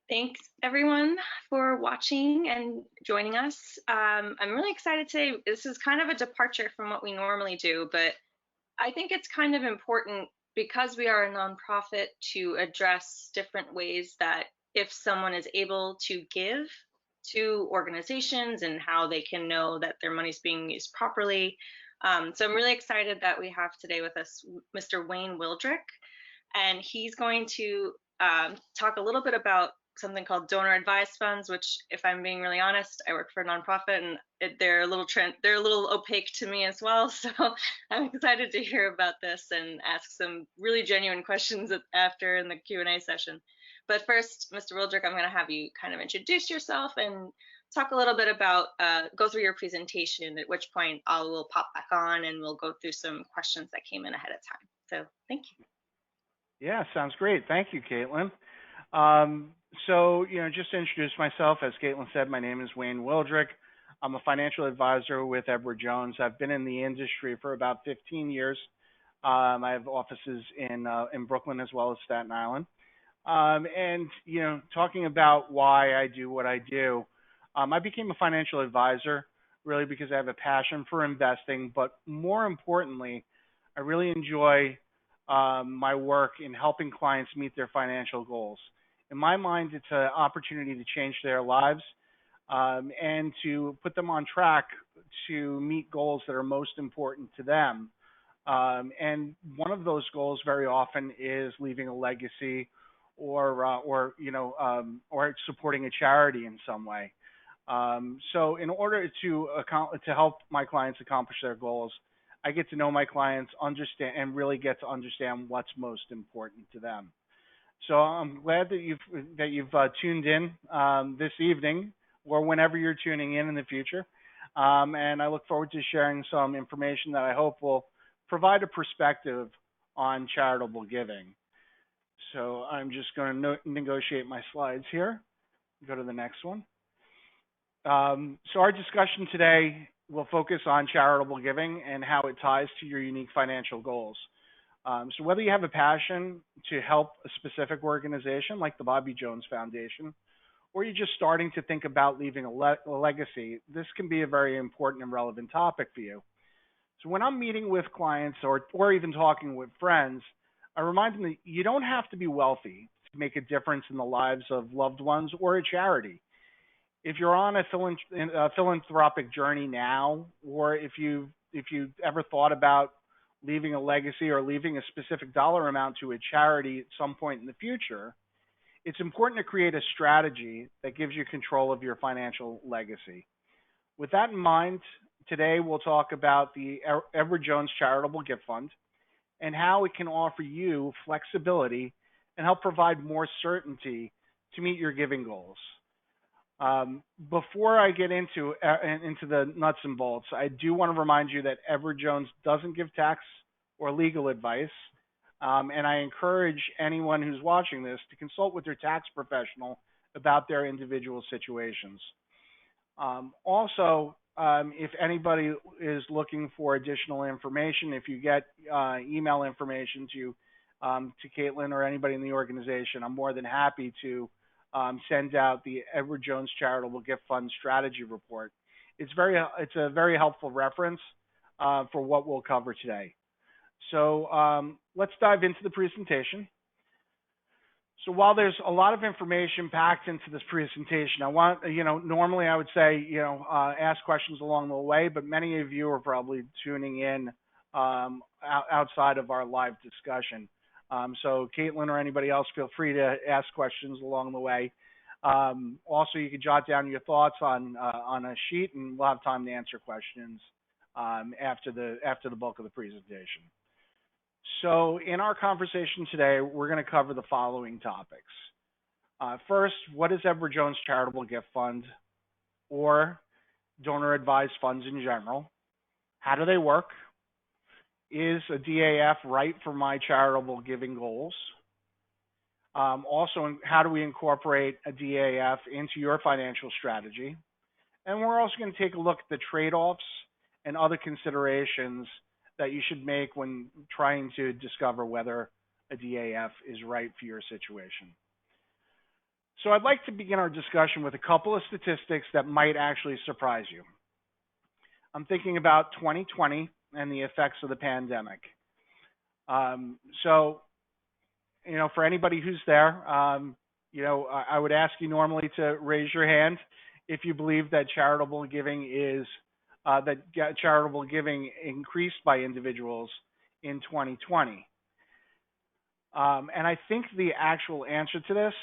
Thanks everyone for watching and joining us. I'm really excited today. This is kind of a departure from what we normally do, but I think it's kind of important because we are a nonprofit to address different ways that if someone is able to give to organizations and how they can know that their money's being used properly. So I'm really excited that we have today with us Mr. Wayne Wildrick, and he's going to talk a little bit about something called donor advised funds, which, if I'm being really honest, I work for a nonprofit, and they're a little opaque to me as well. So I'm excited to hear about this and ask some really genuine questions after in the Q&A session. But first, Mr. Wildrick, I'm going to have you kind of introduce yourself and talk a little bit about go through your presentation. At which point I will pop back on and we'll go through some questions that came in ahead of time. So thank you. Yeah, sounds great. Thank you, Caitlin. So, just to introduce myself, as Caitlin said, my name is Wayne Wildrick. I'm a financial advisor with Edward Jones. I've been in the industry for about 15 years. I have offices in Brooklyn as well as Staten Island. And talking about why I do what I do, I became a financial advisor really because I have a passion for investing, but more importantly, I really enjoy my work in helping clients meet their financial goals. In my mind, it's an opportunity to change their lives and to put them on track to meet goals that are most important to them. And one of those goals very often is leaving a legacy or supporting a charity in some way. So in order to help my clients accomplish their goals, I get to know my clients, understand, and really get to understand what's most important to them. So I'm glad that you've tuned in this evening or whenever you're tuning in the future. And I look forward to sharing some information that I hope will provide a perspective on charitable giving. So I'm just going to negotiate my slides here. Go to the next one. So our discussion today will focus on charitable giving and how it ties to your unique financial goals. So whether you have a passion to help a specific organization like the Bobby Jones Foundation, or you're just starting to think about leaving a legacy, this can be a very important and relevant topic for you. So when I'm meeting with clients or even talking with friends, I remind them that you don't have to be wealthy to make a difference in the lives of loved ones or a charity. If you're on a philanthropic journey now, or if you ever thought about leaving a legacy or leaving a specific dollar amount to a charity at some point in the future, it's important to create a strategy that gives you control of your financial legacy. With that in mind, today we'll talk about the Edward Jones Charitable Gift Fund and how it can offer you flexibility and help provide more certainty to meet your giving goals. Before I get into the nuts and bolts, I do want to remind you that Edward Jones doesn't give tax or legal advice, and I encourage anyone who's watching this to consult with their tax professional about their individual situations. Also, if anybody is looking for additional information, if you get email information to Caitlin or anybody in the organization, I'm more than happy to send out the Edward Jones Charitable Gift Fund Strategy Report. It's a very helpful reference for what we'll cover today. So let's dive into the presentation. So while there's a lot of information packed into this presentation, normally I would say, ask questions along the way, but many of you are probably tuning in outside of our live discussion. So Caitlin or anybody else, feel free to ask questions along the way. Also, you can jot down your thoughts on a sheet, and we'll have time to answer questions after the bulk of the presentation. So in our conversation today, we're going to cover the following topics. First, what is Edward Jones Charitable Gift Fund or donor advised funds in general? How do they work? Is a DAF right for my charitable giving goals? Also, how do we incorporate a DAF into your financial strategy? And we're also going to take a look at the trade-offs and other considerations that you should make when trying to discover whether a DAF is right for your situation. So I'd like to begin our discussion with a couple of statistics that might actually surprise you. I'm thinking about 2020 and the effects of the pandemic. Um, so, for anybody who's there, I would ask you normally to raise your hand if you believe that charitable giving increased by individuals in 2020. And I think the actual answer to this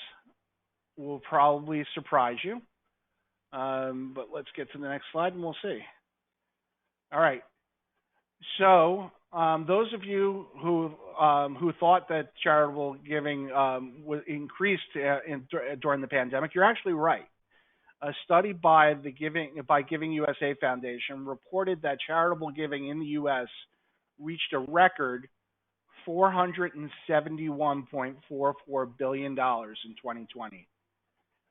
will probably surprise you. But let's get to the next slide and we'll see. All right. So, those of you who thought that charitable giving was increased during the pandemic, you're actually right. A study by Giving USA Foundation reported that charitable giving in the U.S. reached a record $471.44 billion in 2020.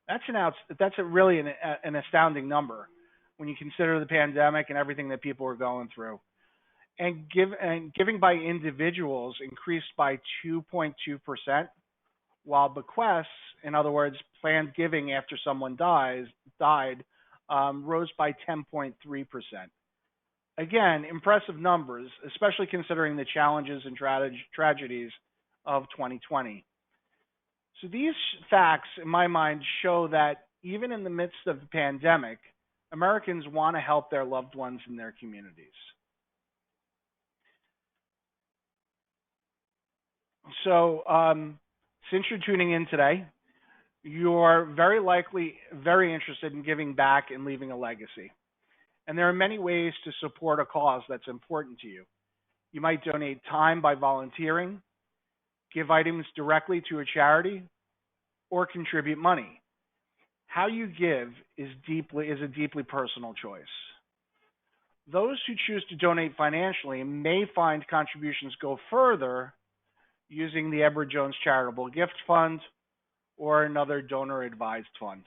That's really an astounding number when you consider the pandemic and everything that people were going through. And giving by individuals increased by 2.2%, while bequests, in other words, planned giving after someone died, rose by 10.3%. Again, impressive numbers, especially considering the challenges and tragedies of 2020. So these facts, in my mind, show that even in the midst of the pandemic, Americans want to help their loved ones in their communities. So, since you're tuning in today, you're very likely very interested in giving back and leaving a legacy. And there are many ways to support a cause that's important to you. You might donate time by volunteering, give items directly to a charity, or contribute money. How you give is a deeply personal choice. Those who choose to donate financially may find contributions go further using the Edward Jones Charitable Gift Fund or another donor-advised fund.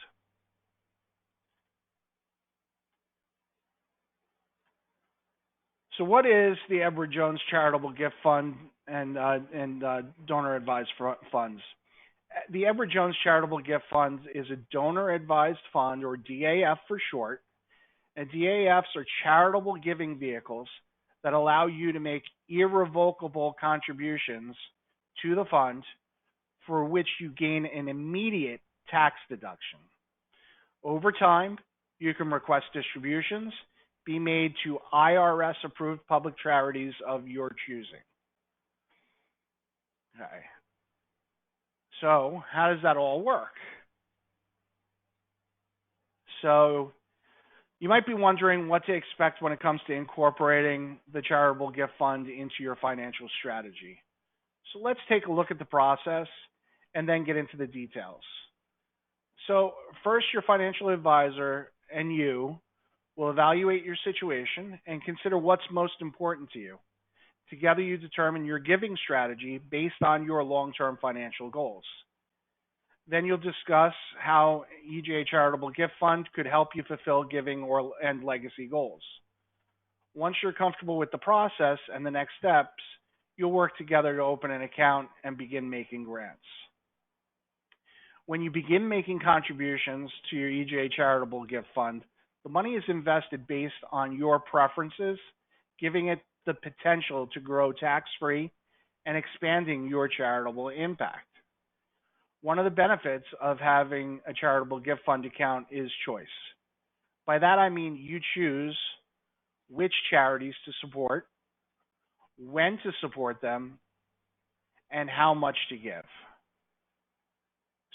So what is the Edward Jones Charitable Gift Fund and donor-advised funds? The Edward Jones Charitable Gift Fund is a donor-advised fund, or DAF for short. And DAFs are charitable giving vehicles that allow you to make irrevocable contributions to the fund for which you gain an immediate tax deduction. Over time, you can request distributions be made to IRS-approved public charities of your choosing. Okay. So how does that all work? So you might be wondering what to expect when it comes to incorporating the charitable gift fund into your financial strategy. So let's take a look at the process and then get into the details. So first, your financial advisor and you will evaluate your situation and consider what's most important to you. Together, you determine your giving strategy based on your long-term financial goals. Then you'll discuss how EJ Charitable Gift Fund could help you fulfill giving and legacy goals. Once you're comfortable with the process and the next steps, you'll work together to open an account and begin making grants. When you begin making contributions to your EJ Charitable Gift Fund, the money is invested based on your preferences, giving it the potential to grow tax-free and expanding your charitable impact. One of the benefits of having a charitable gift fund account is choice. By that I mean you choose which charities to support, when to support them, and how much to give.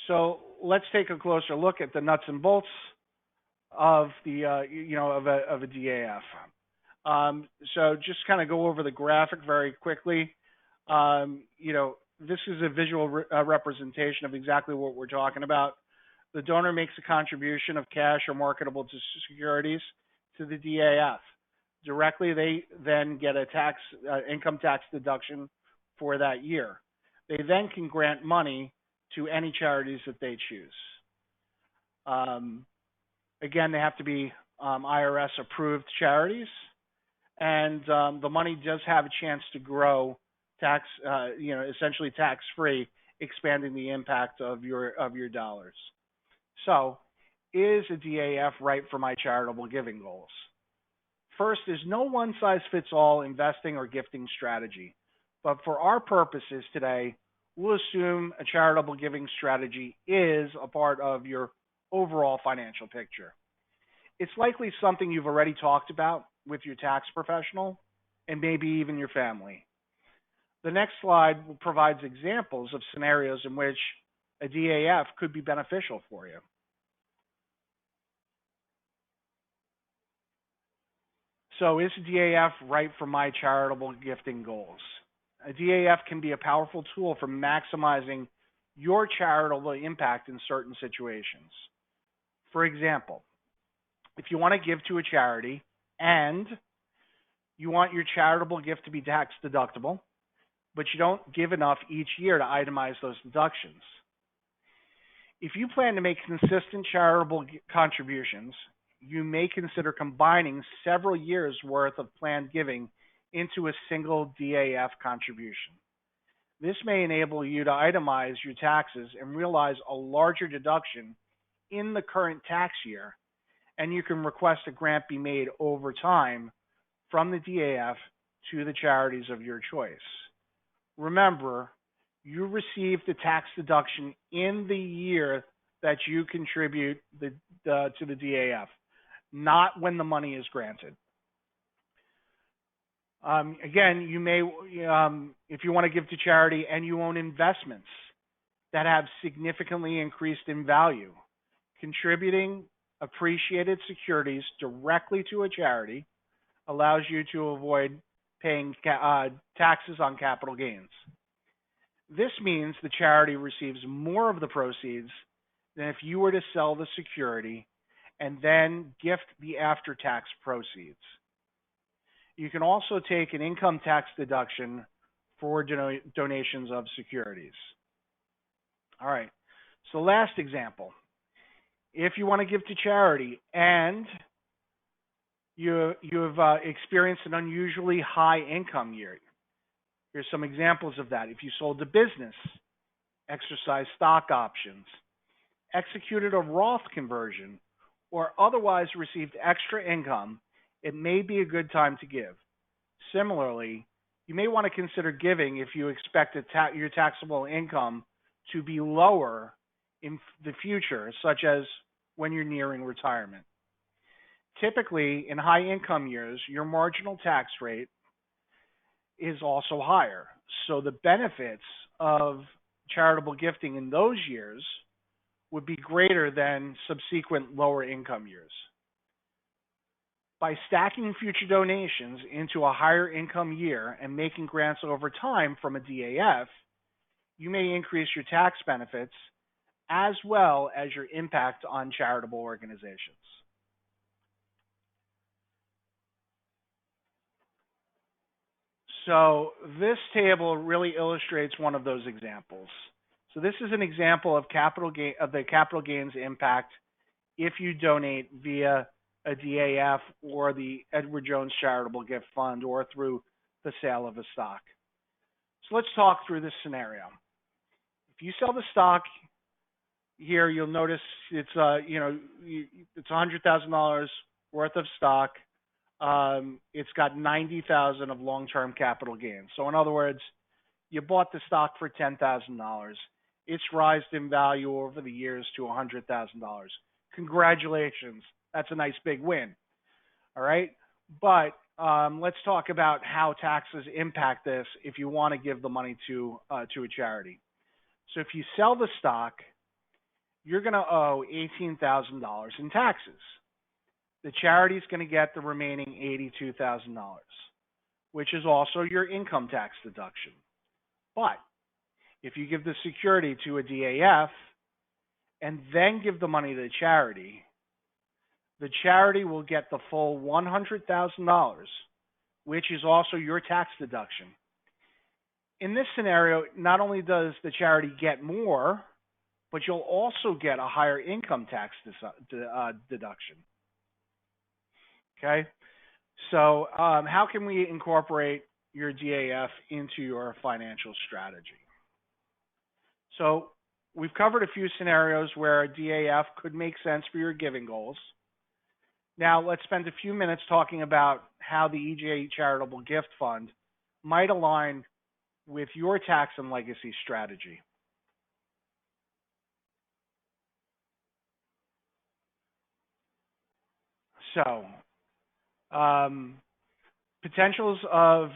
So let's take a closer look at the nuts and bolts of the of a DAF. So just kind of go over the graphic very quickly. This is a visual representation of exactly what we're talking about. The donor makes a contribution of cash or marketable securities to the DAF. Directly, they then get a income tax deduction for that year. They then can grant money to any charities that they choose. Again, they have to be IRS approved charities, and the money does have a chance to grow essentially tax free, expanding the impact of your dollars. So, is a DAF right for my charitable giving goals? First, there's no one size fits all investing or gifting strategy. But for our purposes today, we'll assume a charitable giving strategy is a part of your overall financial picture. It's likely something you've already talked about with your tax professional and maybe even your family. The next slide provides examples of scenarios in which a DAF could be beneficial for you. So, is a DAF right for my charitable gifting goals? A DAF can be a powerful tool for maximizing your charitable impact in certain situations. For example, if you want to give to a charity and you want your charitable gift to be tax deductible, but you don't give enough each year to itemize those deductions. If you plan to make consistent charitable contributions, you may consider combining several years' worth of planned giving into a single DAF contribution. This may enable you to itemize your taxes and realize a larger deduction in the current tax year, and you can request a grant be made over time from the DAF to the charities of your choice. Remember, you receive the tax deduction in the year that you contribute to the DAF, not when the money is granted. Again, you may, if you want to give to charity and you own investments that have significantly increased in value, contributing appreciated securities directly to a charity allows you to avoid paying taxes on capital gains. This means the charity receives more of the proceeds than if you were to sell the security and then gift the after-tax proceeds. You can also take an income tax deduction for donations of securities. All right, so last example. If you want to give to charity and you've experienced an unusually high income year, here's some examples of that. If you sold a business, exercised stock options, executed a Roth conversion, or otherwise received extra income, it may be a good time to give. Similarly, you may want to consider giving if you expect your taxable income to be lower in the future, such as when you're nearing retirement. Typically, in high income years, your marginal tax rate is also higher. So the benefits of charitable gifting in those years would be greater than subsequent lower income years. By stacking future donations into a higher income year and making grants over time from a DAF, you may increase your tax benefits as well as your impact on charitable organizations. So this table really illustrates one of those examples. So this is an example of the capital gains impact if you donate via a DAF or the Edward Jones Charitable Gift Fund or through the sale of a stock. So let's talk through this scenario. If you sell the stock here, you'll notice it's it's $100,000 worth of stock. It's got 90,000 of long-term capital gains. So in other words, you bought the stock for $10,000. It's risen in value over the years to $100,000. Congratulations. That's a nice big win. All right. But let's talk about how taxes impact this if you want to give the money to a charity. So if you sell the stock, you're going to owe $18,000 in taxes. The charity is going to get the remaining $82,000, which is also your income tax deduction. But if you give the security to a DAF and then give the money to the charity will get the full $100,000, which is also your tax deduction. In this scenario, not only does the charity get more, but you'll also get a higher income tax deduction. Okay, so how can we incorporate your DAF into your financial strategy? So we've covered a few scenarios where a DAF could make sense for your giving goals. Now, let's spend a few minutes talking about how the EJ Charitable Gift Fund might align with your tax and legacy strategy. So, um, potentials of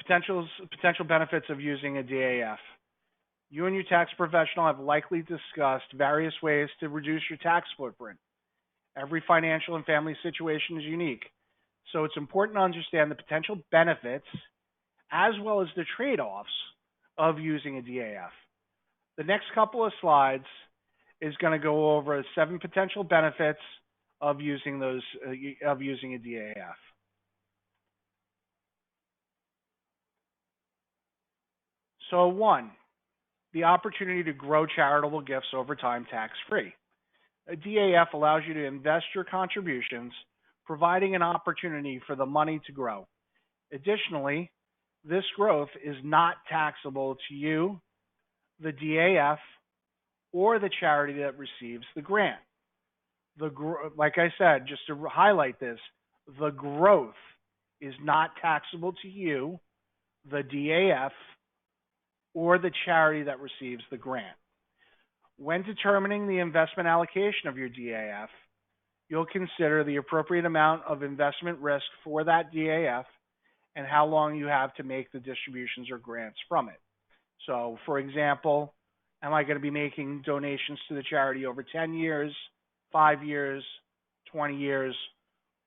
potential benefits of using a DAF. You and your tax professional have likely discussed various ways to reduce your tax footprint. Every financial and family situation is unique, so it's important to understand the potential benefits as well as the trade-offs of using a DAF. The next couple of slides is going to go over 7 potential benefits of using a DAF. So 1, the opportunity to grow charitable gifts over time tax-free. A DAF allows you to invest your contributions, providing an opportunity for the money to grow. Additionally, this growth is not taxable to you, the DAF, or the charity that receives the grant. Like I said, just to highlight this, the growth is not taxable to you, the DAF, or the charity that receives the grant. When determining the investment allocation of your DAF, you'll consider the appropriate amount of investment risk for that DAF and how long you have to make the distributions or grants from it. So, for example, am I going to be making donations to the charity over 10 years, 5 years, 20 years?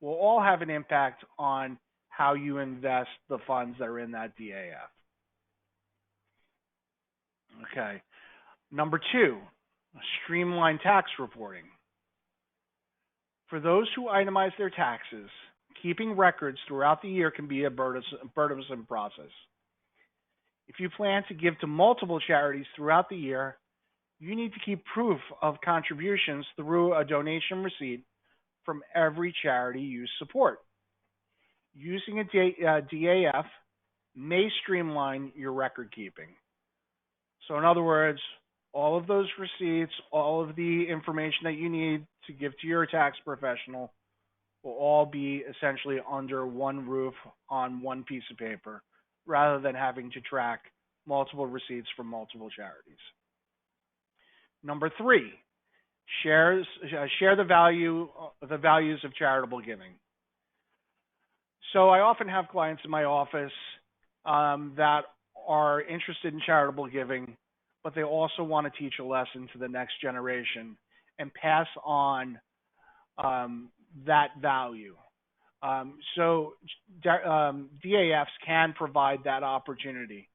Will all have an impact on how you invest the funds that are in that DAF. Okay. Number 2, streamline tax reporting. For those who itemize their taxes, keeping records throughout the year can be a burdensome process. If you plan to give to multiple charities throughout the year, you need to keep proof of contributions through a donation receipt from every charity you support. Using a DAF may streamline your record keeping. So in other words, all of those receipts, all of the information that you need to give to your tax professional will all be essentially under one roof on one piece of paper, rather than having to track multiple receipts from multiple charities. Number 3, share the values of charitable giving. So I often have clients in my office that are interested in charitable giving, but they also want to teach a lesson to the next generation and pass on that value. So DAFs can provide that opportunity.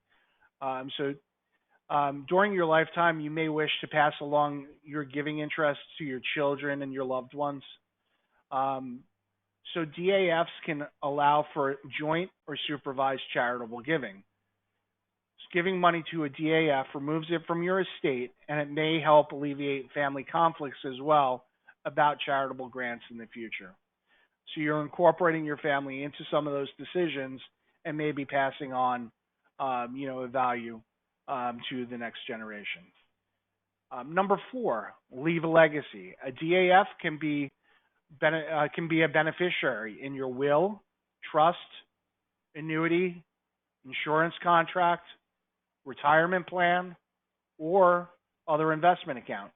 During your lifetime, you may wish to pass along your giving interests to your children and your loved ones. So DAFs can allow for joint or supervised charitable giving. Giving money to a DAF removes it from your estate, and it may help alleviate family conflicts as well about charitable grants in the future. So you're incorporating your family into some of those decisions and maybe passing on, a value to the next generation. Number 4, leave a legacy. A DAF can be a beneficiary in your will, trust, annuity, insurance contract, retirement plan, or other investment account.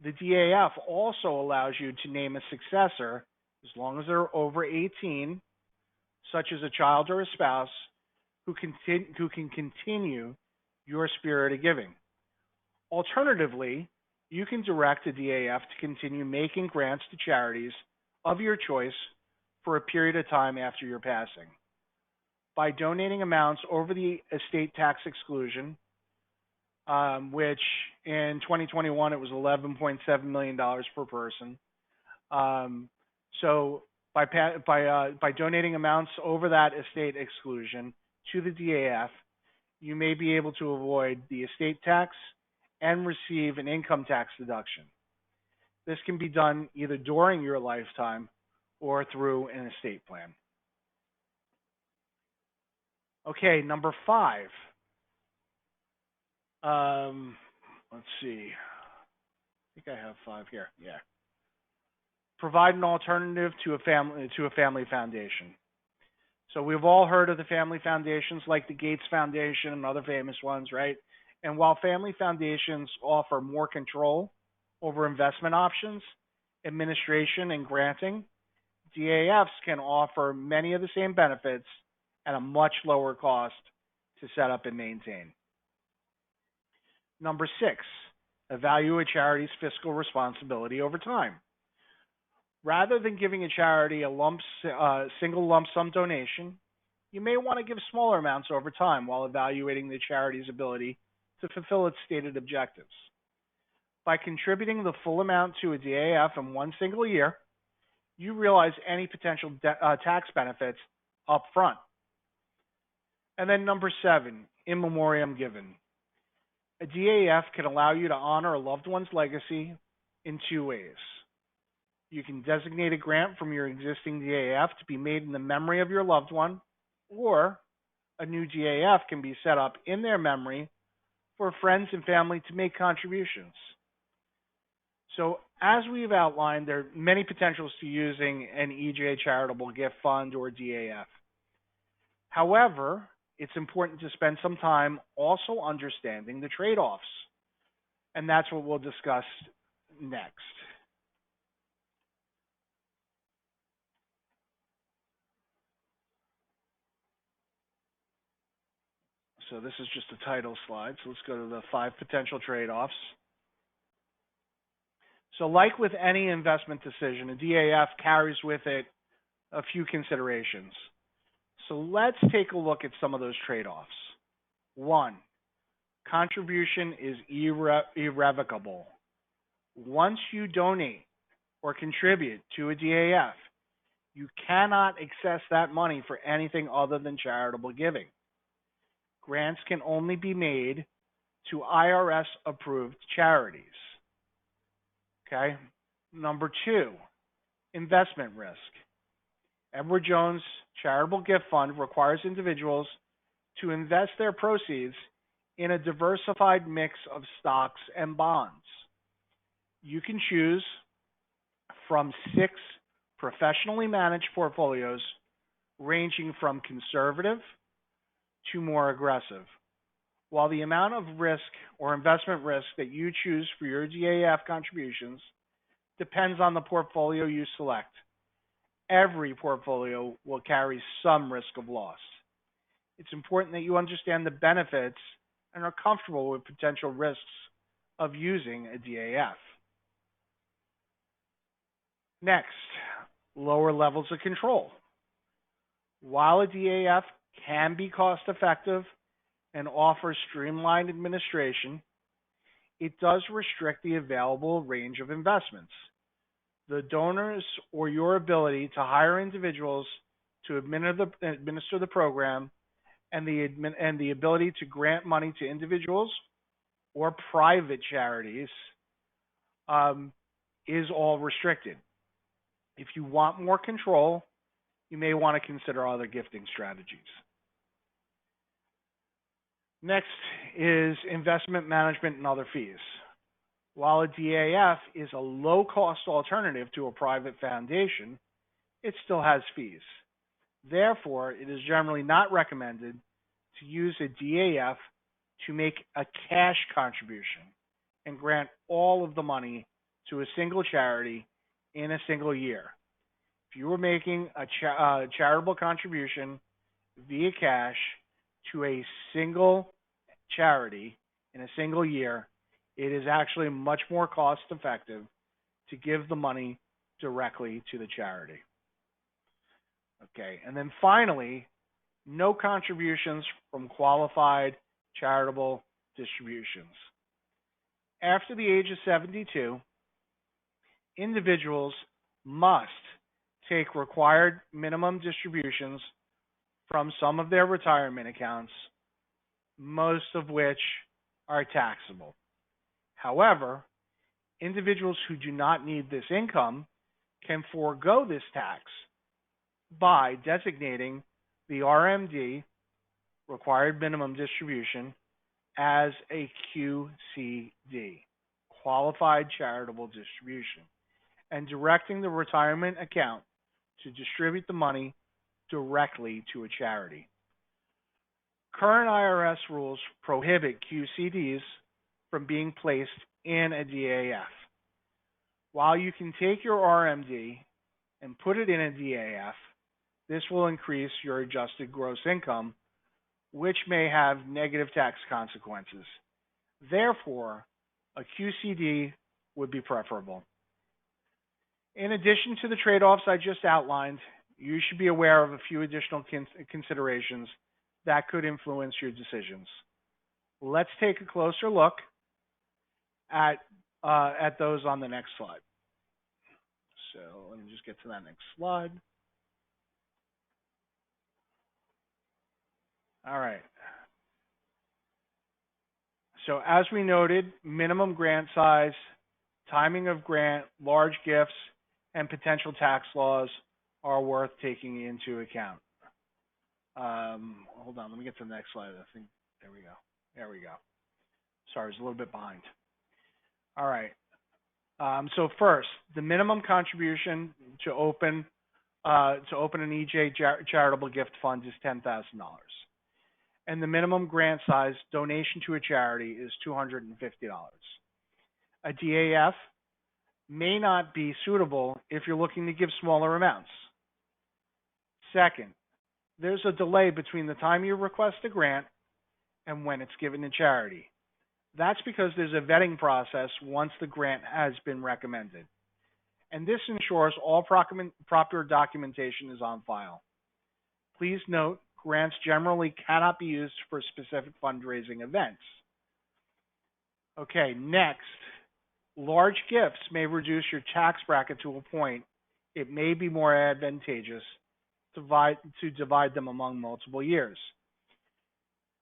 The DAF also allows you to name a successor as long as they're over 18, such as a child or a spouse, who can continue your spirit of giving. Alternatively, you can direct a DAF to continue making grants to charities of your choice for a period of time after your passing. By donating amounts over the estate tax exclusion, which in 2021 it was $11.7 million per person. So by donating amounts over that estate exclusion to the DAF, you may be able to avoid the estate tax and receive an income tax deduction. This can be done either during your lifetime or through an estate plan. Okay, number 5. Let's see. I think I have five here. Yeah. Provide an alternative to a family foundation. So we've all heard of the family foundations like the Gates Foundation and other famous ones, right? And while family foundations offer more control over investment options, administration, and granting, DAFs can offer many of the same benefits at a much lower cost to set up and maintain. Number six, evaluate charity's fiscal responsibility over time. Rather than giving a charity a single lump sum donation, you may want to give smaller amounts over time while evaluating the charity's ability to fulfill its stated objectives. By contributing the full amount to a DAF in one single year, you realize any potential tax benefits up front. And then number seven, in memoriam given. A DAF can allow you to honor a loved one's legacy in two ways. You can designate a grant from your existing DAF to be made in the memory of your loved one, or a new DAF can be set up in their memory for friends and family to make contributions. So as we've outlined, there are many potentials to using an EJ charitable gift fund or DAF. However, it's important to spend some time also understanding the trade-offs, and that's what we'll discuss next. So this is just a title slide, so let's go to the 5 potential trade-offs. So like with any investment decision, a DAF carries with it a few considerations. So let's take a look at some of those trade-offs. 1, contribution is irrevocable. Once you donate or contribute to a DAF, you cannot access that money for anything other than charitable giving. Grants can only be made to IRS-approved charities. Okay? Number 2, investment risk. Edward Jones Charitable Gift Fund requires individuals to invest their proceeds in a diversified mix of stocks and bonds. You can choose from 6 professionally managed portfolios ranging from conservative to more aggressive. While the amount of risk or investment risk that you choose for your DAF contributions depends on the portfolio you select, every portfolio will carry some risk of loss. It's important that you understand the benefits and are comfortable with potential risks of using a DAF. Next, lower levels of control. While a DAF can be cost-effective and offers streamlined administration, it does restrict the available range of investments. The donors or your ability to hire individuals to administer the program and the ability to grant money to individuals or private charities is all restricted. If you want more control, you may want to consider other gifting strategies. Next is investment management and other fees. While a DAF is a low-cost alternative to a private foundation, it still has fees. Therefore, it is generally not recommended to use a DAF to make a cash contribution and grant all of the money to a single charity in a single year. If you were making a charitable contribution via cash to a single charity in a single year, it is actually much more cost effective to give the money directly to the charity. Okay, and then finally, no contributions from qualified charitable distributions. After the age of 72, individuals must take required minimum distributions from some of their retirement accounts, most of which are taxable. However, individuals who do not need this income can forego this tax by designating the RMD, required minimum distribution, as a QCD, qualified charitable distribution, and directing the retirement account to distribute the money directly to a charity. Current IRS rules prohibit QCDs from being placed in a DAF. While you can take your RMD and put it in a DAF, this will increase your adjusted gross income, which may have negative tax consequences. Therefore, a QCD would be preferable. In addition to the trade-offs I just outlined, you should be aware of a few additional considerations that could influence your decisions. Let's take a closer look at those on the next slide. So let me just get to that next slide. All right. So as we noted, minimum grant size, timing of grant, large gifts, and potential tax laws are worth taking into account. Hold on, let me get to the next slide. I think, there we go. There we go. Sorry, I was a little bit behind. All right. So first, the minimum contribution to open an EJ charitable gift fund is $10,000. And the minimum grant size donation to a charity is $250. A DAF may not be suitable if you're looking to give smaller amounts. Second, there's a delay between the time you request a grant and when it's given to charity. That's because there's a vetting process once the grant has been recommended. And this ensures all proper documentation is on file. Please note, grants generally cannot be used for specific fundraising events. Okay, next, large gifts may reduce your tax bracket to a point it may be more advantageous to divide them among multiple years.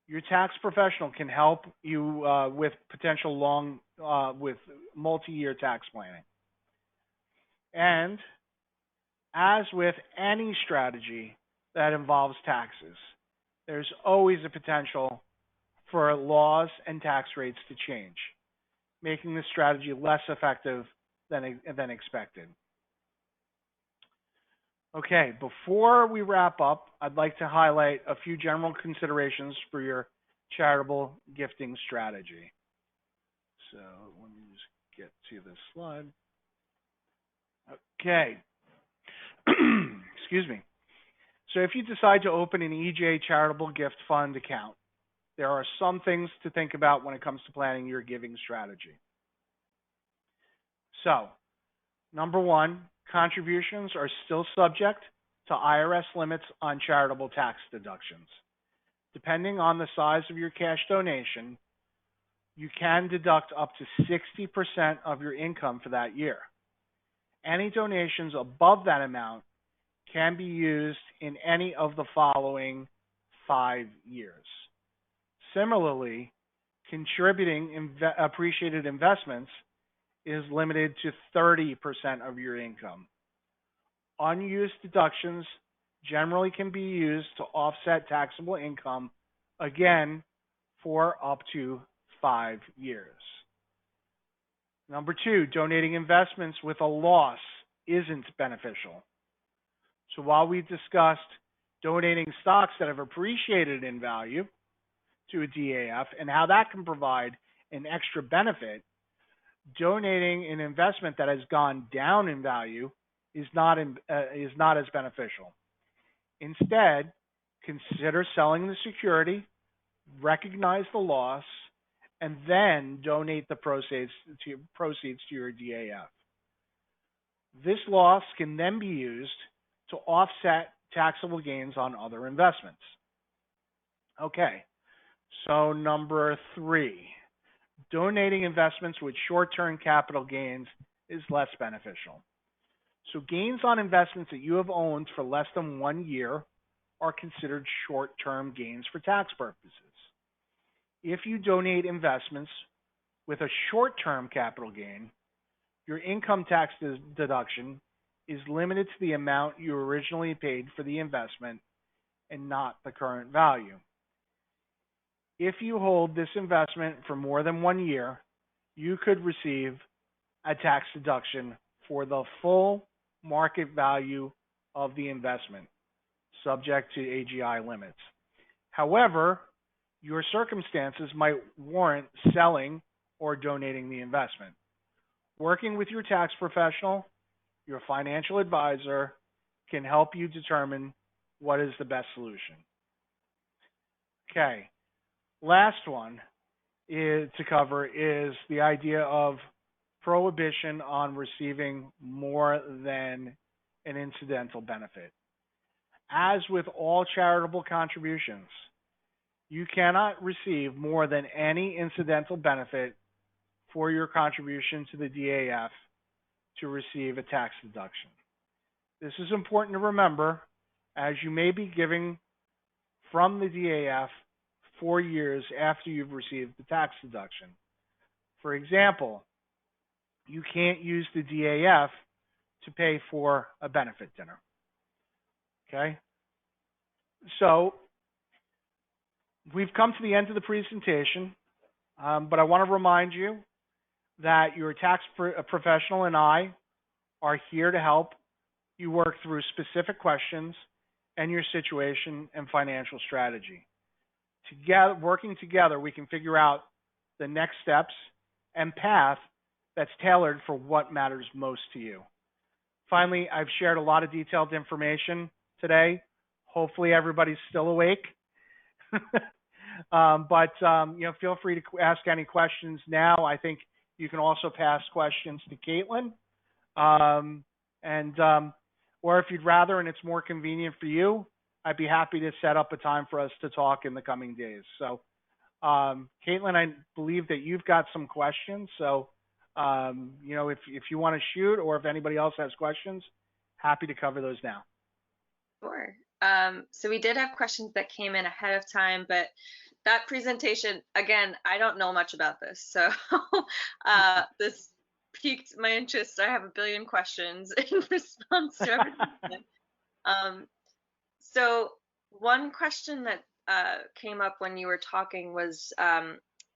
Your tax professional can help you with potential with multi-year tax planning. And as with any strategy that involves taxes, there's always a potential for laws and tax rates to change, making this strategy less effective than expected. Okay, before we wrap up, I'd like to highlight a few general considerations for your charitable gifting strategy. So let me just get to this slide. Okay. Excuse me. So if you decide to open an EJ charitable gift fund account, there are some things to think about when it comes to planning your giving strategy. So, number one, contributions are still subject to IRS limits on charitable tax deductions. Depending on the size of your cash donation, you can deduct up to 60% of your income for that year. Any donations above that amount can be used in any of the following 5 years. Similarly, contributing appreciated investments is limited to 30% of your income. Unused deductions generally can be used to offset taxable income, again, for up to 5 years. Number two, donating investments with a loss isn't beneficial. So while we've discussed donating stocks that have appreciated in value to a DAF and how that can provide an extra benefit, donating an investment that has gone down in value is not as beneficial. Instead, consider selling the security, recognize the loss, and then donate the proceeds to your DAF. This loss can then be used to offset taxable gains on other investments. Okay, so number three, donating investments with short-term capital gains is less beneficial. So gains on investments that you have owned for less than 1 year are considered short-term gains for tax purposes. If you donate investments with a short-term capital gain, your income tax deduction is limited to the amount you originally paid for the investment and not the current value. If you hold this investment for more than 1 year, you could receive a tax deduction for the full market value of the investment, subject to AGI limits. However, your circumstances might warrant selling or donating the investment. Working with your tax professional, your financial advisor, can help you determine what is the best solution. Okay, last one to cover is the idea of prohibition on receiving more than an incidental benefit. As with all charitable contributions, you cannot receive more than any incidental benefit for your contribution to the DAF to receive a tax deduction. This is important to remember, as you may be giving from the DAF 4 years after you've received the tax deduction. For example, you can't use the DAF to pay for a benefit dinner. Okay? So we've come to the end of the presentation, but I want to remind you that your tax professional and I are here to help you work through specific questions and your situation and financial strategy. Together, working together, we can figure out the next steps and path that's tailored for what matters most to you. Finally, I've shared a lot of detailed information today. Hopefully everybody's still awake. Feel free to ask any questions now. I think you can also pass questions to Caitlin. Or if you'd rather and it's more convenient for you, I'd be happy to set up a time for us to talk in the coming days. So, Caitlin, I believe that you've got some questions. So, if you want to shoot or if anybody else has questions, happy to cover those now. Sure. So we did have questions that came in ahead of time, but that presentation, again, I don't know much about this. So this piqued my interest. I have a billion questions in response to everything. So one question that came up when you were talking was,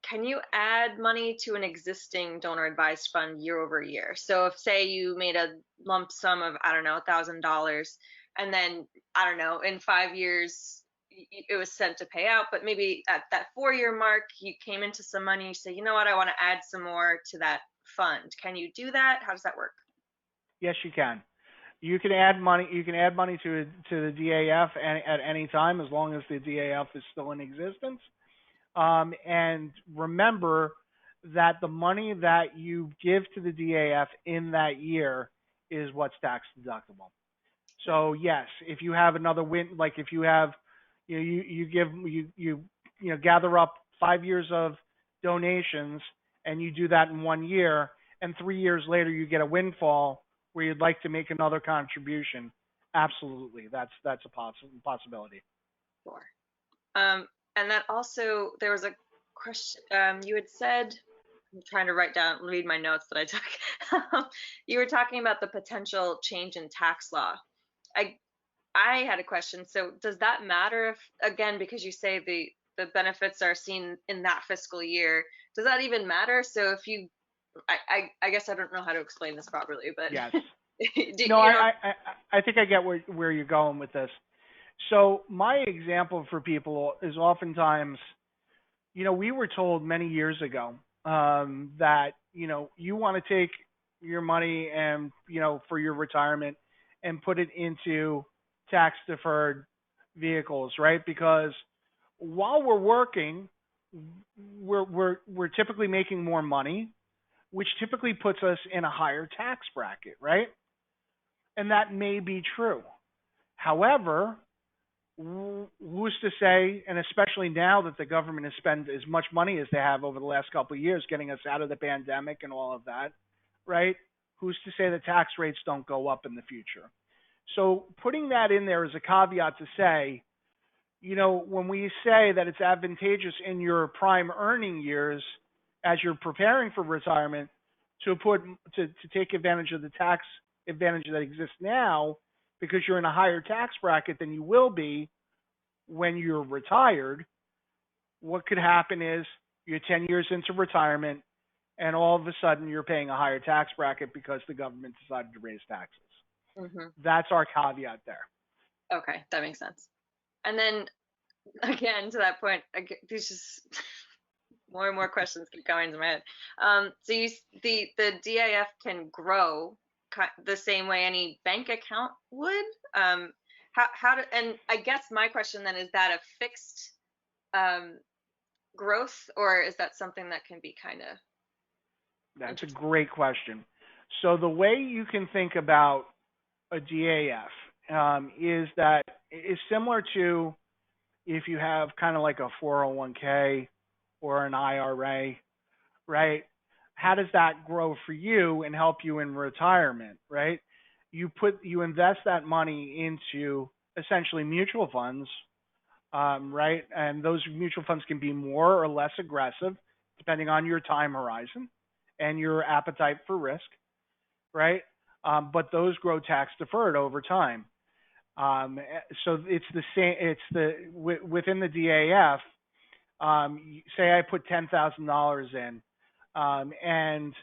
can you add money to an existing donor advised fund year over year? So if, say, you made a lump sum of, I don't know, $1,000, and then, I don't know, in 5 years, it was sent to pay out, but maybe at that 4-year mark, you came into some money, you say, you know what, I want to add some more to that fund. Can you do that? How does that work? Yes, you can. You can add money. You can add money to the DAF at any time, as long as the DAF is still in existence. And remember that the money that you give to the DAF in that year is what's tax deductible. So yes, if you have another win, like if you have, you gather up 5 years of donations and you do that in 1 year, and 3 years later you get a windfall where you'd like to make another contribution, absolutely, that's a possibility. Sure. And that also, there was a question, you had said, I'm trying to read my notes that I took. You were talking about the potential change in tax law. I had a question. So does that matter if, again, because you say the benefits are seen in that fiscal year, does that even matter? So if you, I guess I don't know how to explain this properly, but Yes. No, I think I get where you're going with this. So my example for people is oftentimes, we were told many years ago that, you want to take your money and, for your retirement and put it into tax deferred vehicles, right? Because while we're working, we're typically making more money, which typically puts us in a higher tax bracket, right? And that may be true. However, who's to say, and especially now that the government has spent as much money as they have over the last couple of years getting us out of the pandemic and all of that, right? Who's to say the tax rates don't go up in the future? So putting that in there is a caveat to say, when we say that it's advantageous in your prime earning years as you're preparing for retirement to take advantage of the tax advantage that exists now, because you're in a higher tax bracket than you will be when you're retired, what could happen is you're 10 years into retirement and all of a sudden you're paying a higher tax bracket because the government decided to raise taxes. Hmm. That's our caveat there. Okay, that makes sense. And then again, to that point, these just more and more questions keep coming into my head. So the DAF can grow the same way any bank account would. How do, and I guess my question then, is that a fixed um, growth, or is that something that can be kind of That's a interesting? great question. So the way you can think about a DAF is that is similar to if you have kind of like a 401k or an IRA, right? How does that grow for you and help you in retirement, right? You invest that money into essentially mutual funds, right? And those mutual funds can be more or less aggressive depending on your time horizon and your appetite for risk, right? But those grow tax deferred over time. Um, so it's the same. It's within the DAF. Say I put $10,000 in, and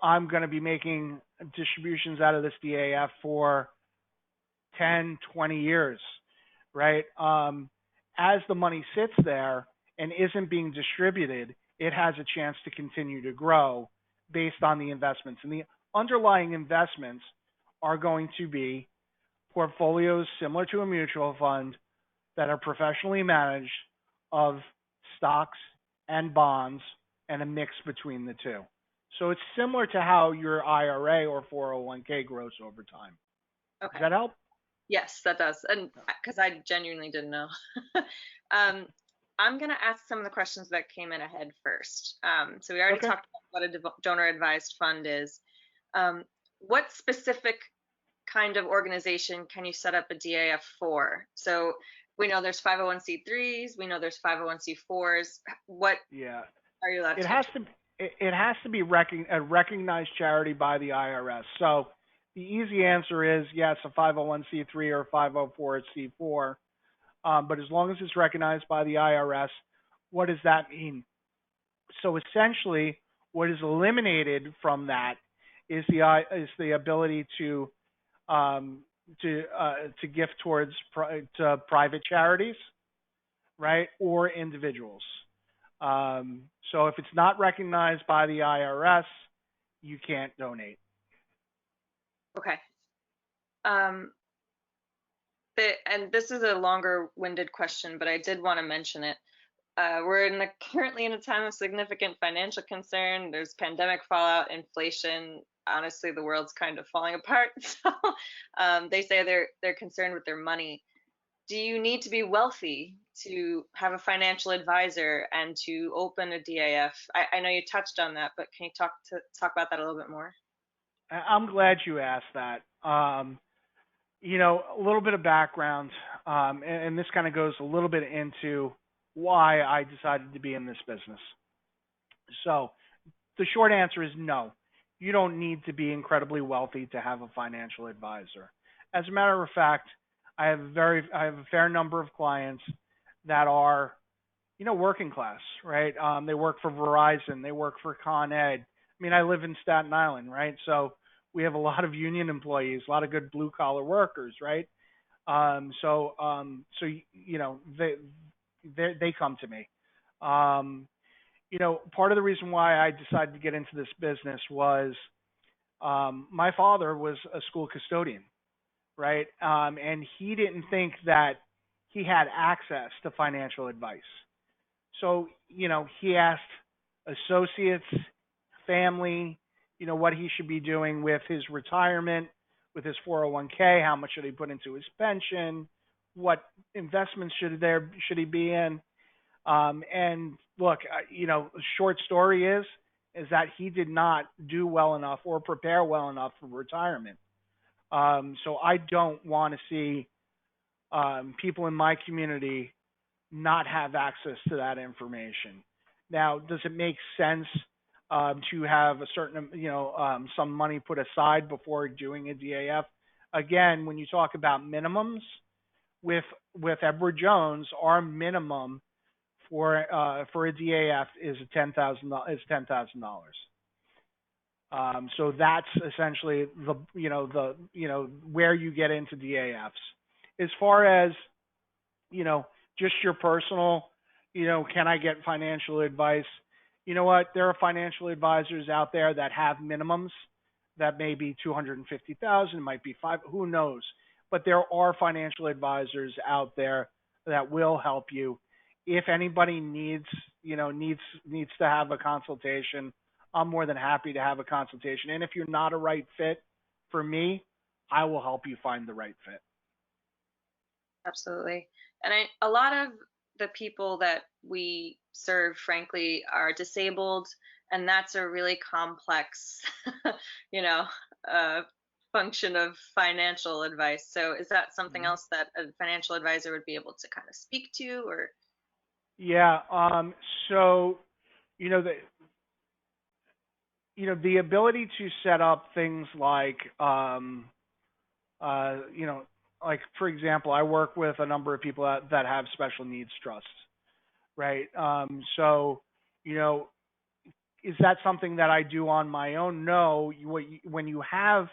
I'm going to be making distributions out of this DAF for 10, 20 years, right? As the money sits there and isn't being distributed, it has a chance to continue to grow based on the investments. And the underlying investments are going to be portfolios similar to a mutual fund that are professionally managed of stocks and bonds and a mix between the two. So it's similar to how your IRA or 401k grows over time. Does Okay. that help? Yes, that does. And because I genuinely didn't know. um, I'm going to ask some of the questions that came in ahead first. So we already Okay. talked about what a donor advised fund is. What specific kind of organization can you set up a DAF for? So we know there's 501c3s, we know there's 501c4s. What Yeah. are you allowed It to has to it has to be a recognized charity by the IRS. So the easy answer is yes, a 501c3 or 504c4. But as long as it's recognized by the IRS, what does that mean? So essentially, what is eliminated from that is the ability um, to gift towards to private charities, right, or individuals. So if it's not recognized by the IRS, you can't donate. Okay. Um, and this is a longer-winded question, but I did want to mention it. We're currently in a time of significant financial concern. There's pandemic fallout, inflation. Honestly, the world's kind of falling apart. So they say they're concerned with their money. Do you need to be wealthy to have a financial advisor and to open a DAF? I know you touched on that, but can you talk about that a little bit more? I'm glad you asked that. A little bit of background, and this kind of goes a little bit into why I decided to be in this business. So the short answer is no. You don't need to be incredibly wealthy to have a financial advisor. As a matter of fact, I have a fair number of clients that are, working class, right? They work for Verizon, they work for Con Ed. I mean, I live in Staten Island, right? So we have a lot of union employees, a lot of good blue collar workers, right? So they come to me. Um, Part of the reason why I decided to get into this business was my father was a school custodian, right? And he didn't think that he had access to financial advice. So, he asked associates, family, what he should be doing with his retirement, with his 401k, how much should he put into his pension, what investments should he be in? And look, short story is that he did not do well enough or prepare well enough for retirement. So I don't want to see people in my community not have access to that information. Now, does it make sense to have a certain, some money put aside before doing a DAF? Again, when you talk about minimums with Edward Jones, our minimum for a DAF is $10,000. So that's essentially the where you get into DAFs. As far as just your personal, can I get financial advice? You know what? There are financial advisors out there that have minimums that may be 250,000, might be five, who knows? But there are financial advisors out there that will help you. If anybody needs to have a consultation, I'm more than happy to have a consultation. And if you're not a right fit for me, I will help you find the right fit. Absolutely. And a lot of the people that we serve, frankly, are disabled, and that's a really complex, you know, uh, function of financial advice. So, is that something Mhm. else that a financial advisor would be able to kind of speak to, or? Yeah. So you know the the ability to set up things like uh, you know like for example, I work with a number of people that have special needs trusts, right? So you know, is that something that I do on my own? No. When you have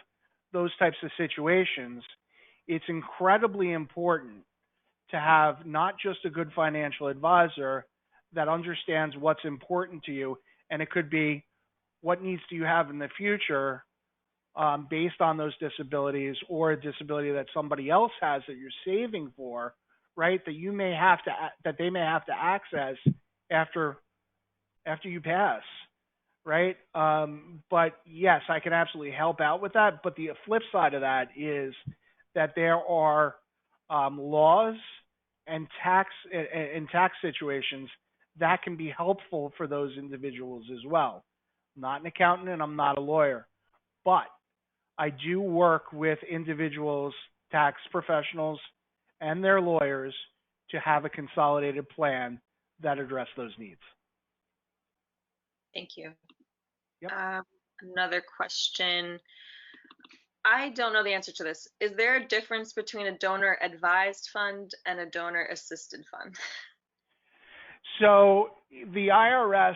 those types of situations, it's incredibly important to have not just a good financial advisor that understands what's important to you, and it could be what needs do you have in the future based on those disabilities or a disability that somebody else has that you're saving for, right? That they may have to access after you pass, right? But yes, I can absolutely help out with that. But the flip side of that is that there are laws and tax situations that can be helpful for those individuals as well. I'm not an accountant and I'm not a lawyer, but I do work with individuals, tax professionals, and their lawyers to have a consolidated plan that address those needs. Thank you. Yep. Um, Another question. I don't know the answer to this. Is there a difference between a donor advised fund and a donor assisted fund? So the IRS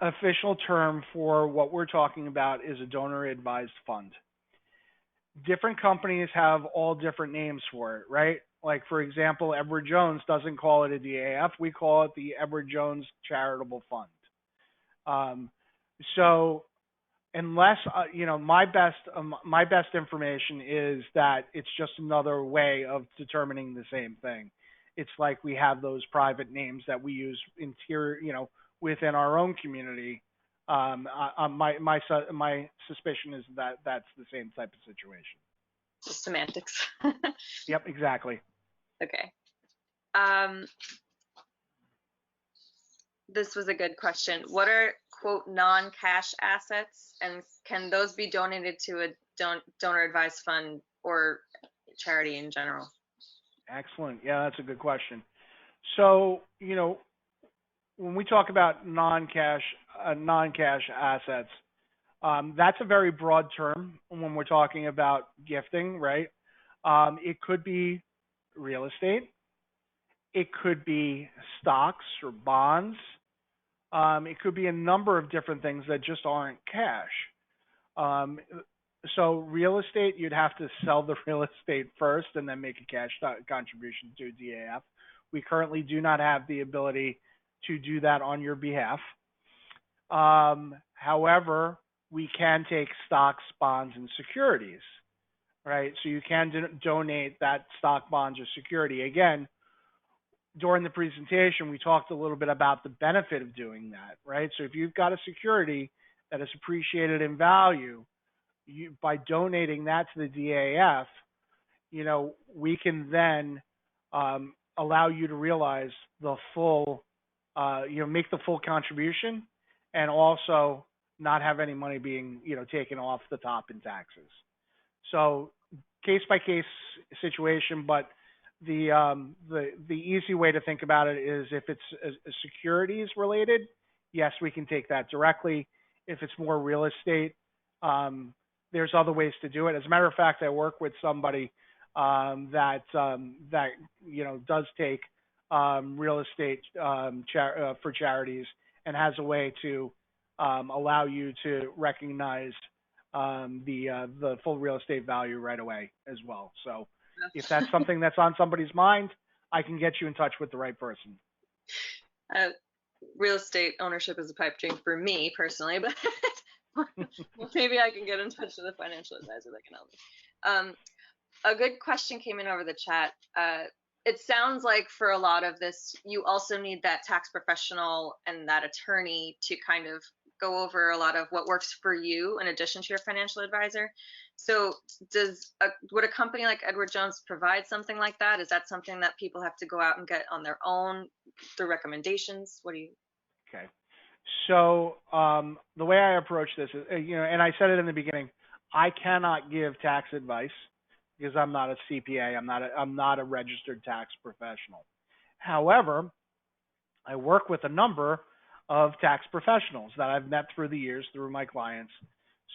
official term for what we're talking about is a donor advised fund. Different companies have all different names for it, right? Like for example, Edward Jones doesn't call it a DAF. We call it the Edward Jones Charitable Fund. Um, so unless my best information is that it's just another way of determining the same thing. It's like we have those private names that we use within our own community. My suspicion is that that's the same type of situation. Just semantics. Yep, exactly. Okay. Um, this was a good question. What are quote non-cash assets, and can those be donated to a donor advised fund or charity in general? Excellent. Yeah, that's a good question. So, when we talk about non-cash assets, that's a very broad term when we're talking about gifting, right? It could be real estate. It could be stocks or bonds. It could be a number of different things that just aren't cash. Um, so real estate, you'd have to sell the real estate first and then make a cash contribution to DAF. We currently do not have the ability to do that on your behalf. However, we can take stocks, bonds, and securities, right? So you can donate that stock, bonds, or security. Again, during the presentation, we talked a little bit about the benefit of doing that, right? So if you've got a security that is appreciated in value, by donating that to the DAF, we can then allow you to realize the full, make the full contribution and also not have any money being, taken off the top in taxes. So case by case situation, but the easy way to think about it is if it's securities related, yes, we can take that directly. If it's more real estate, there's other ways to do it. As a matter of fact, I work with somebody that does take real estate for charities, and has a way to allow you to recognize the full real estate value right away as well. So if that's something that's on somebody's mind, I can get you in touch with the right person. Uh, Real estate ownership is a pipe dream for me personally, but well, maybe I can get in touch with a financial advisor that can help me. A good question came in over the chat. It sounds like for a lot of this, you also need that tax professional and that attorney to kind of go over a lot of what works for you in addition to your financial advisor. So would a company like Edward Jones provide something like that? Is that something that people have to go out and get on their own through recommendations? What do you? Okay. So the way I approach this is, and I said it in the beginning, I cannot give tax advice because I'm not a CPA. I'm not a registered tax professional. However, I work with a number of tax professionals that I've met through the years through my clients.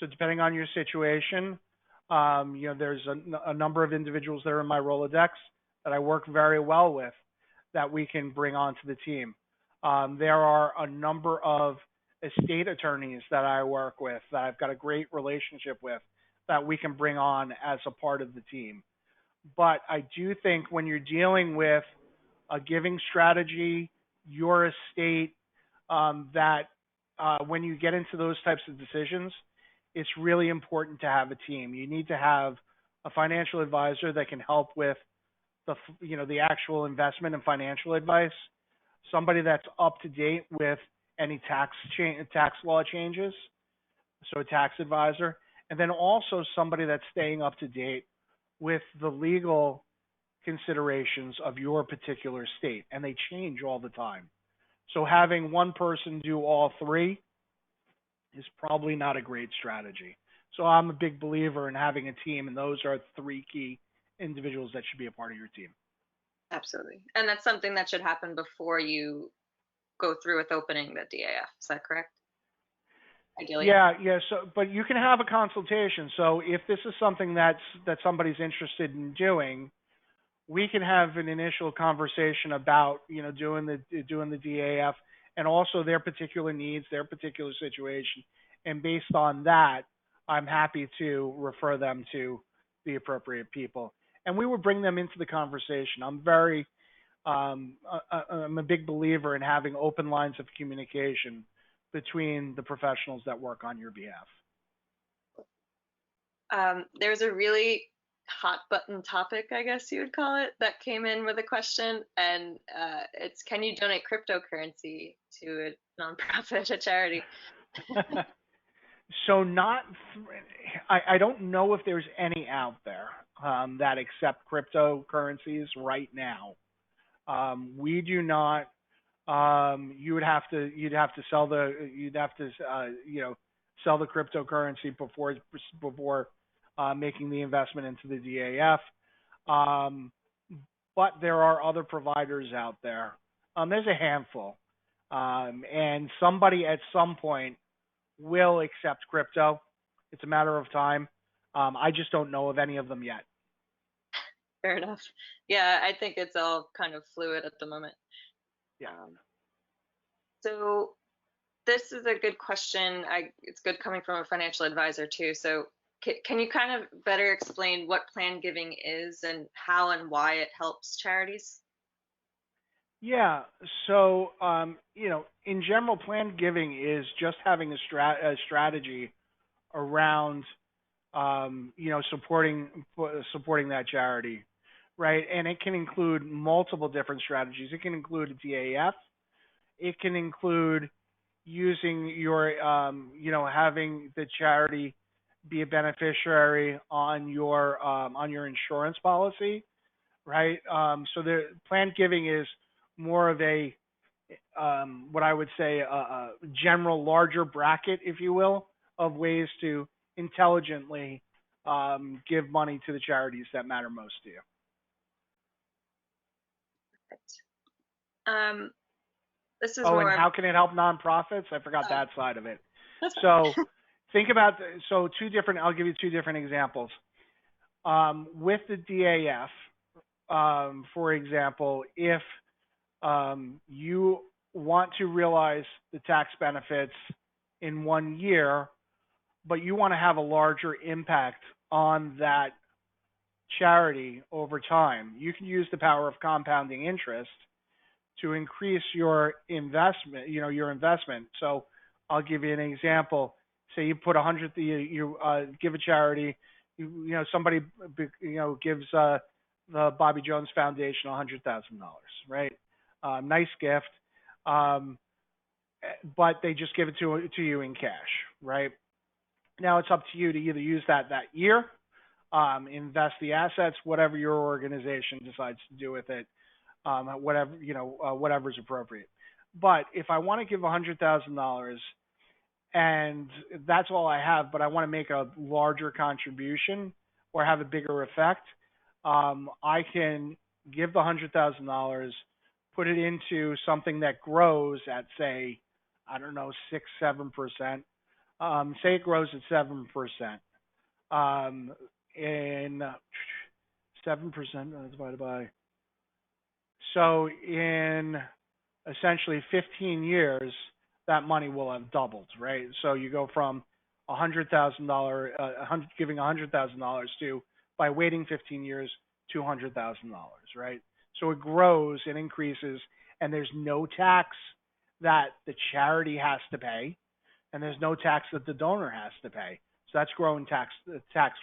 So depending on your situation, there's a number of individuals that are in my Rolodex that I work very well with that we can bring onto the team. There are a number of estate attorneys that I work with that I've got a great relationship with that we can bring on as a part of the team. But I do think when you're dealing with a giving strategy, your estate, that when you get into those types of decisions, it's really important to have a team. You need to have a financial advisor that can help with the actual investment and financial advice, somebody that's up to date with any tax law changes, so a tax advisor, and then also somebody that's staying up to date with the legal considerations of your particular state, and they change all the time. So having one person do all three is probably not a great strategy. So I'm a big believer in having a team, and those are three key individuals that should be a part of your team. Absolutely. And that's something that should happen before you go through with opening the DAF. Is that correct? Ideally. Yeah. So, but you can have a consultation. So if this is something that somebody's interested in doing, we can have an initial conversation about doing the DAF and also their particular needs, their particular situation, and based on that, I'm happy to refer them to the appropriate people, and we will bring them into the conversation. I'm a big believer in having open lines of communication between the professionals that work on your behalf. There's a really hot button topic, I guess you would call it, that came in with a question, and it's, can you donate cryptocurrency to a nonprofit, a charity? So I don't know if there's any out there that accept cryptocurrencies right now. We do not. You'd have to sell sell the cryptocurrency before making the investment into the DAF. But there are other providers out there. There's a handful, and somebody at some point will accept crypto. It's a matter of time. I just don't know of any of them yet. Fair enough. Yeah, I think it's all kind of fluid at the moment. Yeah. So this is a good question. It's good coming from a financial advisor too. So can you kind of better explain what plan giving is and how and why it helps charities? Yeah. So, in general, planned giving is just having a strategy around, supporting that charity, right? And it can include multiple different strategies. It can include a DAF. It can include using having the charity be a beneficiary on your insurance policy, right? So the planned giving is more of a what I would say a general larger bracket, if you will, of ways to intelligently give money to the charities that matter most to you. This is and how can it help nonprofits? I forgot that side of it. So think about I'll give you two different examples. With the DAF, for example, if You want to realize the tax benefits in 1 year, but you want to have a larger impact on that charity over time. You can use the power of compounding interest to increase your investment, your investment. So I'll give you an example. Say you put 100, give a charity, somebody, gives the Bobby Jones Foundation $100,000, right? Nice gift, um, but they just give it to you in cash, right? Now it's up to you to either use that year, invest the assets, whatever your organization decides to do with it, whatever whatever's appropriate. But if I want to give $100,000 and that's all I have, but I want to make a larger contribution or have a bigger effect, I can give the $100,000, put it into something that grows at, say, I don't know, 6, 7%. Say it grows at 7%. In 7% divided by, so in essentially 15 years, that money will have doubled, right? So you go from giving $100,000 to, by waiting 15 years, $200,000, right? So it grows and increases, and there's no tax that the charity has to pay, and there's no tax that the donor has to pay. So that's growing tax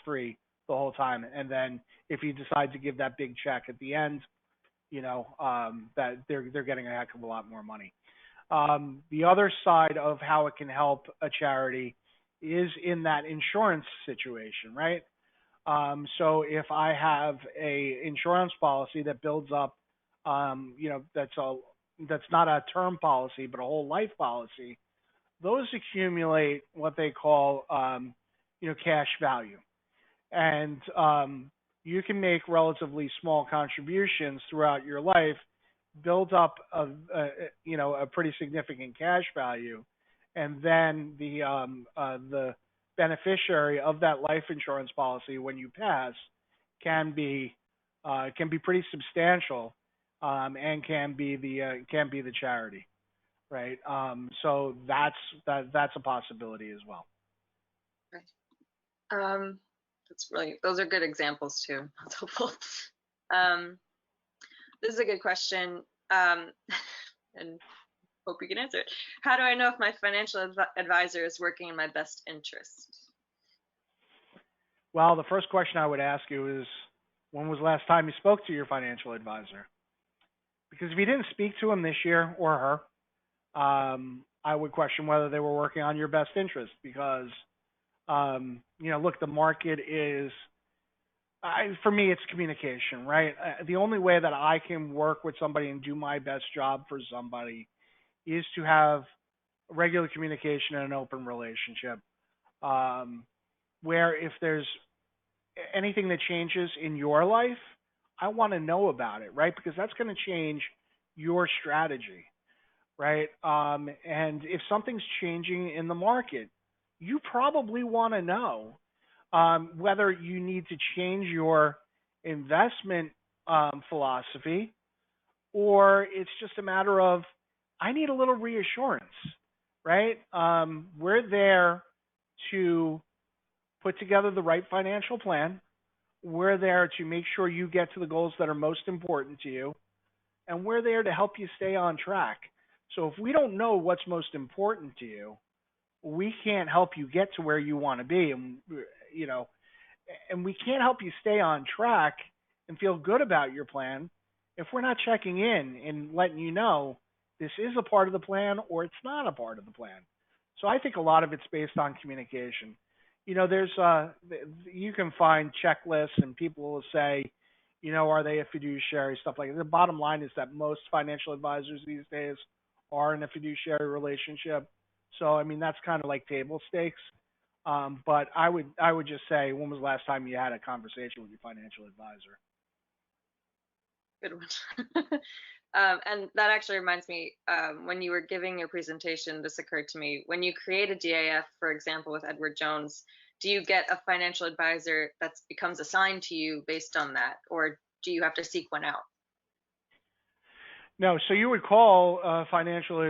free the whole time. And then if you decide to give that big check at the end, that they're getting a heck of a lot more money. The other side of how it can help a charity is in that insurance situation, right? So if I have a insurance policy that builds up, that's not a term policy but a whole life policy, those accumulate what they call, cash value, and you can make relatively small contributions throughout your life, build up a pretty significant cash value, and then the beneficiary of that life insurance policy when you pass can be pretty substantial, and can be the charity, right? So that's a possibility as well. Right. That's really, those are good examples too. That's helpful. Um, this is a good question, and hope you can answer it. How do I know if my financial advisor is working in my best interest? Well, the first question I would ask you is, when was the last time you spoke to your financial advisor? Because if you didn't speak to him this year or her, I would question whether they were working on your best interest. Because, look, the market is, for me, it's communication, right? The only way that I can work with somebody and do my best job for somebody is to have regular communication and an open relationship. Where if there's anything that changes in your life, I want to know about it, right? Because that's going to change your strategy, right? And if something's changing in the market, you probably want to know whether you need to change your investment philosophy, or it's just a matter of, I need a little reassurance, right? We're there to put together the right financial plan. We're there to make sure you get to the goals that are most important to you, and we're there to help you stay on track. So if we don't know what's most important to you, we can't help you get to where you want to be, and we can't help you stay on track and feel good about your plan if we're not checking in and letting you know this is a part of the plan or it's not a part of the plan. So I think a lot of it's based on communication. You can find checklists and people will say, are they a fiduciary, stuff like that. The bottom line is that most financial advisors these days are in a fiduciary relationship. So, I mean, that's kind of like table stakes. But I would just say, when was the last time you had a conversation with your financial advisor? Good one. And that actually reminds me, when you were giving your presentation, this occurred to me. When you create a DAF, for example, with Edward Jones, do you get a financial advisor that becomes assigned to you based on that, or do you have to seek one out? No, so you would call a financial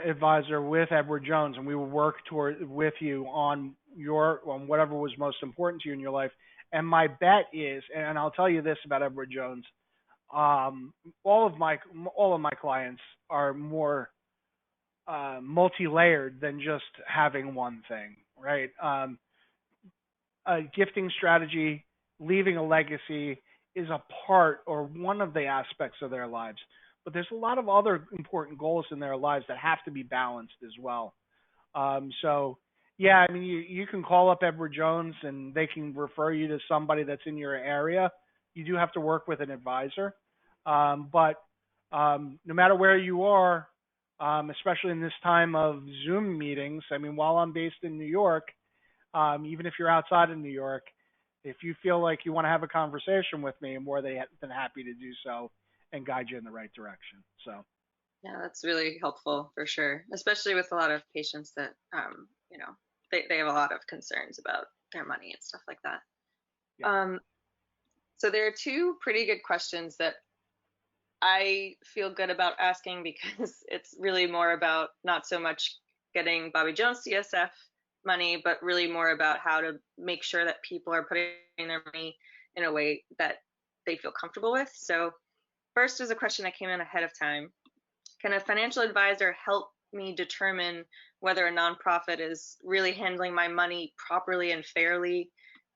advisor with Edward Jones, and we would work toward with you on on whatever was most important to you in your life. And my bet is, and I'll tell you this about Edward Jones, um, all of my clients are more multi-layered than just having one thing, right? A gifting strategy, leaving a legacy is a part or one of the aspects of their lives. But there's a lot of other important goals in their lives that have to be balanced as well. So, yeah, I mean, you can call up Edward Jones and they can refer you to somebody that's in your area. You do have to work with an advisor. But no matter where you are, especially in this time of Zoom meetings, I mean, while I'm based in New York, even if you're outside of New York, if you feel like you want to have a conversation with me, I'm more than happy to do so and guide you in the right direction. So, Yeah, that's really helpful for sure, especially with a lot of patients that, they have a lot of concerns about their money and stuff like that. yeah. Um, so there are two pretty good questions that I feel good about asking because it's really more about not so much getting Bobby Jones CSF money, but really more about how to make sure that people are putting their money in a way that they feel comfortable with. So, first is a question that came in ahead of time. Can a financial advisor help me determine whether a nonprofit is really handling my money properly and fairly?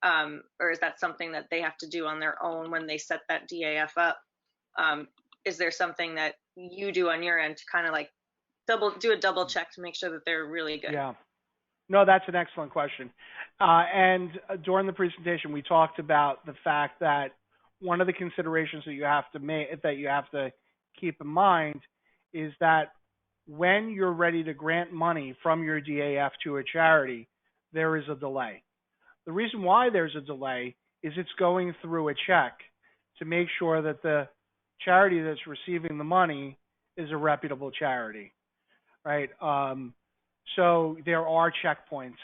Or is that something that they have to do on their own when they set that DAF up? Um, is there something that you do on your end to kind of like do a double check to make sure that they're really good? Yeah. No, that's an excellent question. And during the presentation, we talked about the fact that one of the considerations that you have to keep in mind is that when you're ready to grant money from your DAF to a charity, there is a delay. The reason why there's a delay is it's going through a check to make sure that the charity that's receiving the money is a reputable charity, right? So there are checkpoints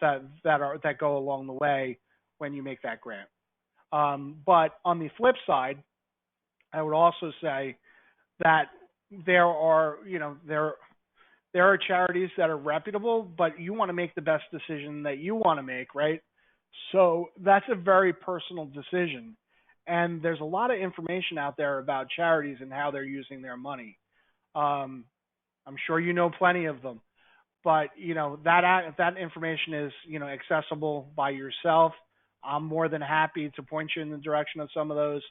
that go along the way when you make that grant. But on the flip side, I would also say that there are there are charities that are reputable, but you want to make the best decision that you want to make, right? So that's a very personal decision. And there's a lot of information out there about charities and how they're using their money. Um, I'm sure you know plenty of them, but that information is accessible by yourself. I'm more than happy to point you in the direction of some of those.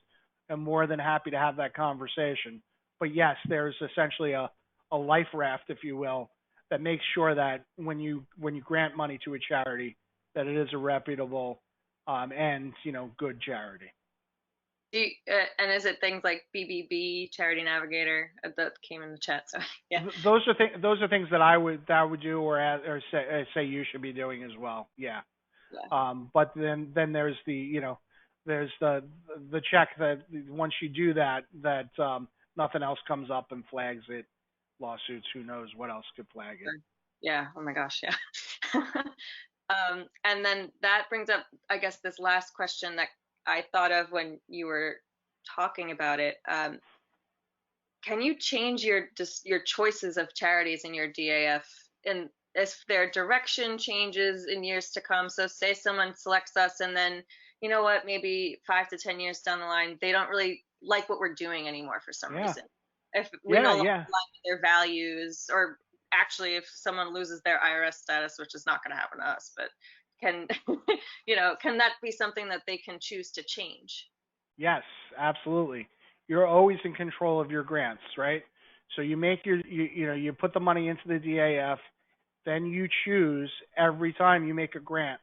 I'm more than happy to have that conversation. But yes, there's essentially a life raft, if you will, that makes sure that when you grant money to a charity, that it is a reputable and good charity. And is it things like BBB, Charity Navigator, that came in the chat? So yeah, Those are things that I would do or say you should be doing as well. Yeah. yeah. But then there's there's the check that once you do that nothing else comes up and flags it, lawsuits. Who knows what else could flag it? Sure. Yeah. Oh my gosh. Yeah. And then that brings up, I guess, this last question that I thought of when you were talking about it. Can you change your choices of charities in your DAF, and if their direction changes in years to come? So say someone selects us and then, you know what, maybe 5 to 10 years down the line, they don't really like what we're doing anymore for some Yeah. reason. If we no Yeah. longer Yeah. align with their values, or actually if someone loses their IRS status, which is not going to happen to us, but can, can that be something that they can choose to change? Yes, absolutely. You're always in control of your grants, right? So you make you put the money into the DAF, then you choose every time you make a grant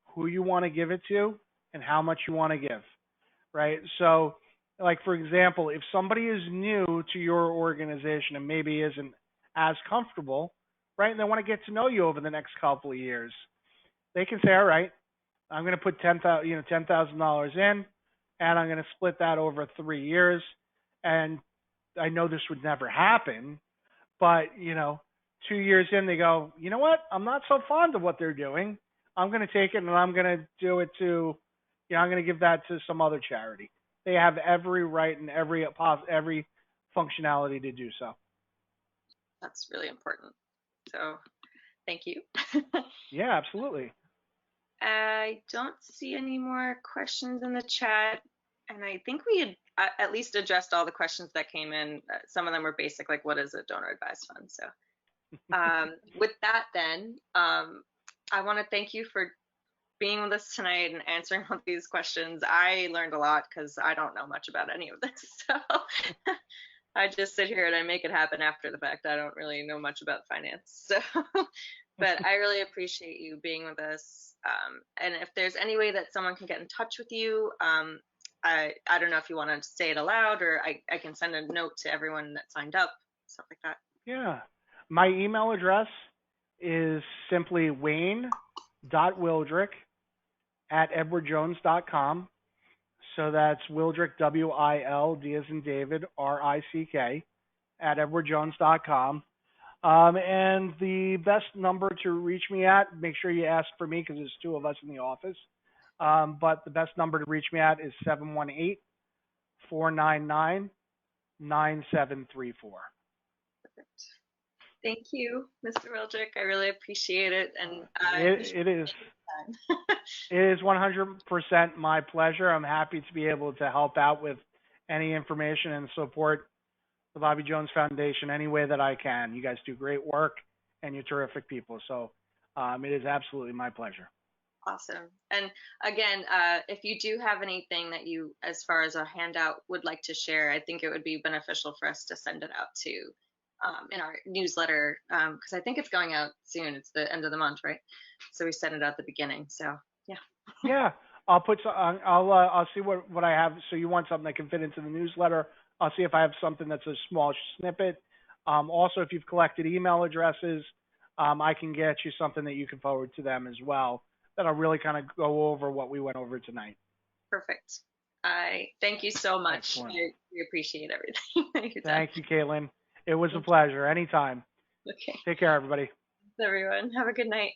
who you want to give it to and how much you want to give, right? So, like for example, if somebody is new to your organization and maybe isn't as comfortable, right, and they want to get to know you over the next couple of years, they can say, all right, I'm going to put $10,000 in, and I'm going to split that over 3 years. And I know this would never happen, but 2 years in, they go, you know what? I'm not so fond of what they're doing. I'm going to take it and I'm going to do it to, I'm going to give that to some other charity. They have every right and every functionality to do so. That's really important. So thank you. Yeah, absolutely. I don't see any more questions in the chat, and I think we had at least addressed all the questions that came in. Some of them were basic, like what is a donor advised fund? So with that, then I want to thank you for being with us tonight and answering all these questions. I learned a lot because I don't know much about any of this. So I just sit here and I make it happen after the fact. I don't really know much about finance. So, but I really appreciate you being with us. And if there's any way that someone can get in touch with you, I don't know if you want to say it aloud, or I can send a note to everyone that signed up, stuff like that. Yeah. My email address is simply wayne.wildrick@edwardjones.com. So that's Wildrick, WILD as in David, RICK, @edwardjones.com. And the best number to reach me at, make sure you ask for me because there's two of us in the office. But the best number to reach me at is 718-499-9734. Thank you, Mr. Wildrick. I really appreciate it, and It is. It is 100% my pleasure. I'm happy to be able to help out with any information and support the Bobby Jones Foundation any way that I can. You guys do great work, and you're terrific people. So it is absolutely my pleasure. Awesome. And again, if you do have anything that you, as far as a handout, would like to share, I think it would be beneficial for us to send it out to in our newsletter, because I think it's going out soon. It's the end of the month, right? So we sent it out at the beginning. So yeah. Yeah, I'll put. I'll see what I have. So you want something that can fit into the newsletter? I'll see if I have something that's a small snippet. Also, if you've collected email addresses, I can get you something that you can forward to them as well. That'll really kind of go over what we went over tonight. Perfect. I thank you so much. Excellent. We appreciate everything. Thank you, Caitlin. It was a pleasure. Anytime. Okay. Take care, everybody. Everyone, have a good night.